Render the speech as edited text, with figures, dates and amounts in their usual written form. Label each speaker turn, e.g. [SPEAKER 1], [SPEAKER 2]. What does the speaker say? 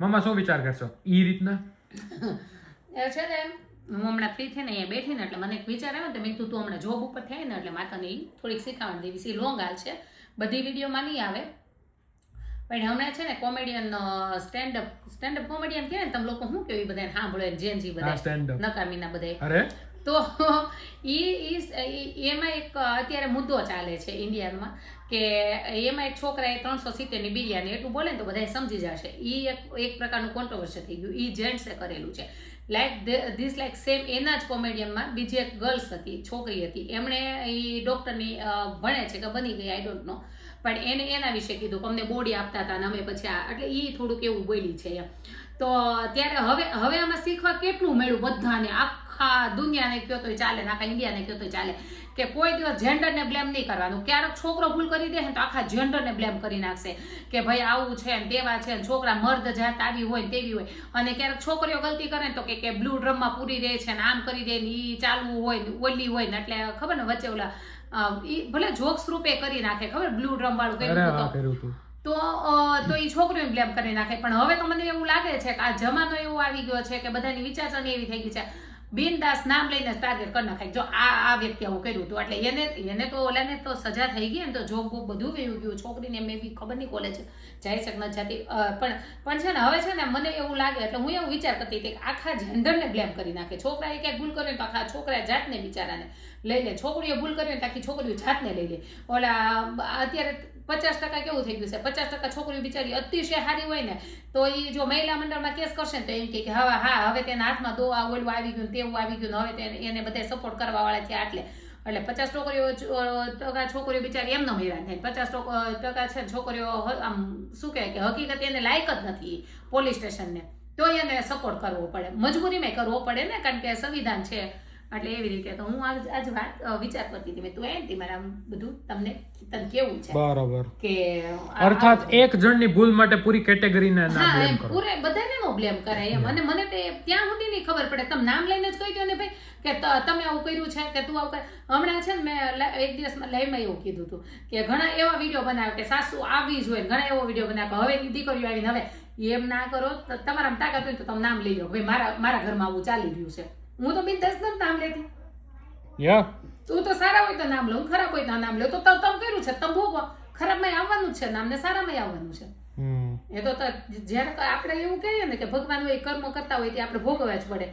[SPEAKER 1] મમ્મા શું વિચાર કરશો ઈ રીતના?
[SPEAKER 2] એ છે ને હું હમણાં ફ્રી થઈને અહીંયા બેઠી ને એટલે મને એક વિચાર આવ્યો ને તો મેં કીધું તું હમણાં જોબ ઉપર થાય ને એટલે માતાને ઈ થોડીક શીખવાડી દેવી છે. લોંગ હાલ છે, બધી વિડીયોમાં નહીં આવે, પણ હમણાં છે ને કોમેડિયન સ્ટેન્ડઅપ કોમેડિયન કહે ને તમે લોકો શું કેવું બધાને સાંભળો જેનજી બધા નકામીના બધા,
[SPEAKER 1] અરે
[SPEAKER 2] તો એમાં એક અત્યારે મુદ્દો ચાલે છે ઇન્ડિયામાં કે એમાં એક છોકરાએ 370 ની બિરયાની એટલું બોલે ને તો બધા સમજી જશે. એ એક પ્રકારનું કોન્ટ્રોવર્સી થઈ ગયું. એ જેન્ટ્સે કરેલું છે. લાઈક સેમ એના જ કોમેડિયનમાં બીજી એક ગર્લ્સ હતી, છોકરી હતી, એમણે એ ડોક્ટરની ભણે છે કે બની ગઈ આઈ ડોન્ટ નો, પણ એને એના વિશે કીધું કે અમને બોડી આપતા હતા અને અમે પછી એટલે એ થોડુંક એવું બોલી છે એમ. તો ત્યારે હવે આમાં શીખવા કેટલું મળ્યું બધાને, આખા દુનિયાને કહો તોય ચાલે, આખા ઇન્ડિયાને કહો તોય ચાલે કે કોઈ દિવસ જેન્ડરને બ્લેમ નહીં કરવાનું. ક્યારેક છોકરો ભૂલ કરી દે ને તો આખા જેન્ડરને બ્લેમ કરી નાખશે કે ભાઈ આવું છે ને તેવા છે ને, છોકરા મર્દ જાત આવી હોય ને તેવી હોય, અને ક્યારેક છોકરીઓ ગલતી કરે ને તો કે બ્લુ ડ્રમમાં પૂરી દે છે ને આમ કરી દે ને એ ચાલવું હોય ને ઓલી હોય ને, એટલે ખબર ને વચ્ચે ઓલા ભલે જોક્સ રૂપે કરી નાખે, ખબર બ્લુ ડ્રમ વાળું કર્યું હતું તો એ છોકરીઓને બ્લેમ કરી નાખે. પણ હવે તો મને એવું લાગે છે કે આ જમાનો એવો આવી ગયો છે કે બધાની વિચારસરણી એવી થઈ ગઈ છે, બિનદાસ નામ લઈને ટાર્ગેટ કરી નાખાય. જો આ વ્યક્તિ આવું કર્યું હતું એટલે એને તો ઓલાને તો સજા થઈ ગઈ ને, તો જોબ બધું વયું ગયું. છોકરીને મેં બી ખબર નહીં કોલેજ જાય છે કે ન જતી, પણ છે ને હવે છે ને મને એવું લાગે એટલે હું એવું વિચાર કરતી હતી કે આખા જેન્ડરને બ્લેમ કરી નાખે. છોકરાએ ક્યાંક ભૂલ કરે તો આખા છોકરા જાતને બિચારાને લઈ લે, છોકરીઓ ભૂલ કરે તો આખી છોકરીઓ જાતને લઈ લે. ઓલા અત્યારે 50% કેવું થઈ ગયું છે, 50% છોકરીઓ બિચારી અતિશય સારી હોય ને તો એ જો મહિલા મંડળમાં કેસ કરશે ને તો એમ કે હવે તેના હાથમાં ઓલું આવી ગયું તેવું આવી ગયું, હવે એને બધા સપોર્ટ કરવા વાળા છે એટલે 50% છોકરીઓ બિચારી એમનો હેરાન થાય, 50% છે છોકરીઓ આમ શું કહે કે હકીકત એને લાયક જ નથી પોલીસ સ્ટેશનને, તો એને સપોર્ટ કરવો પડે, મજબૂરીમાં કરવો પડે ને, કારણ કે સંવિધાન છે. એટલે એવી રીતે તો હું આજ વાત વિચાર કરતી હતી, મેં તું એમ મારા બધું તને કેવું છે
[SPEAKER 1] બરાબર
[SPEAKER 2] કે
[SPEAKER 1] અર્થાત એક જણની ભૂલ માટે પૂરી કેટેગરીને ના બ્લેમ કરો,
[SPEAKER 2] પૂરે બધાને નો બ્લેમ કરે એમ. અને મને તે ત્યાં સુધી નહીં ખબર પડે, તમે નામ લઈને જ કહી દો ને ભાઈ કે તમે આવું કર્યું છે કે તું આવું કર. હમણાં છે ને મેં એક દિવસમાં લાઈવમાં એવું કીધું હતું કે ઘણા એવા વિડીયો બનાવે કે સાસુ આવી જ હોય, ઘણા એવો વિડીયો બનાવે કે હવે દીકરીઓ આવીને હવે એમ ના કરો, તમારામાં તાકાત હોય તો તમે નામ લઈ લો ભાઈ મારા ઘરમાં આવું ચાલી રહ્યું છે. હું તો બિનદાસ જ નામ લેતી, તું તો સારા હોય તો નામ લઉં, ખરાબ હોય તો નામ લો, તો તમે કર્યું છે તમે ભોગવો, ખરાબમાં આવવાનું છે નામ ને સારામાં આવવાનું છે. એ તો જયારે આપણે એવું કહીએ ને કે ભગવાન હોય કર્મ કરતા હોય તે આપણે ભોગવવા જ પડે.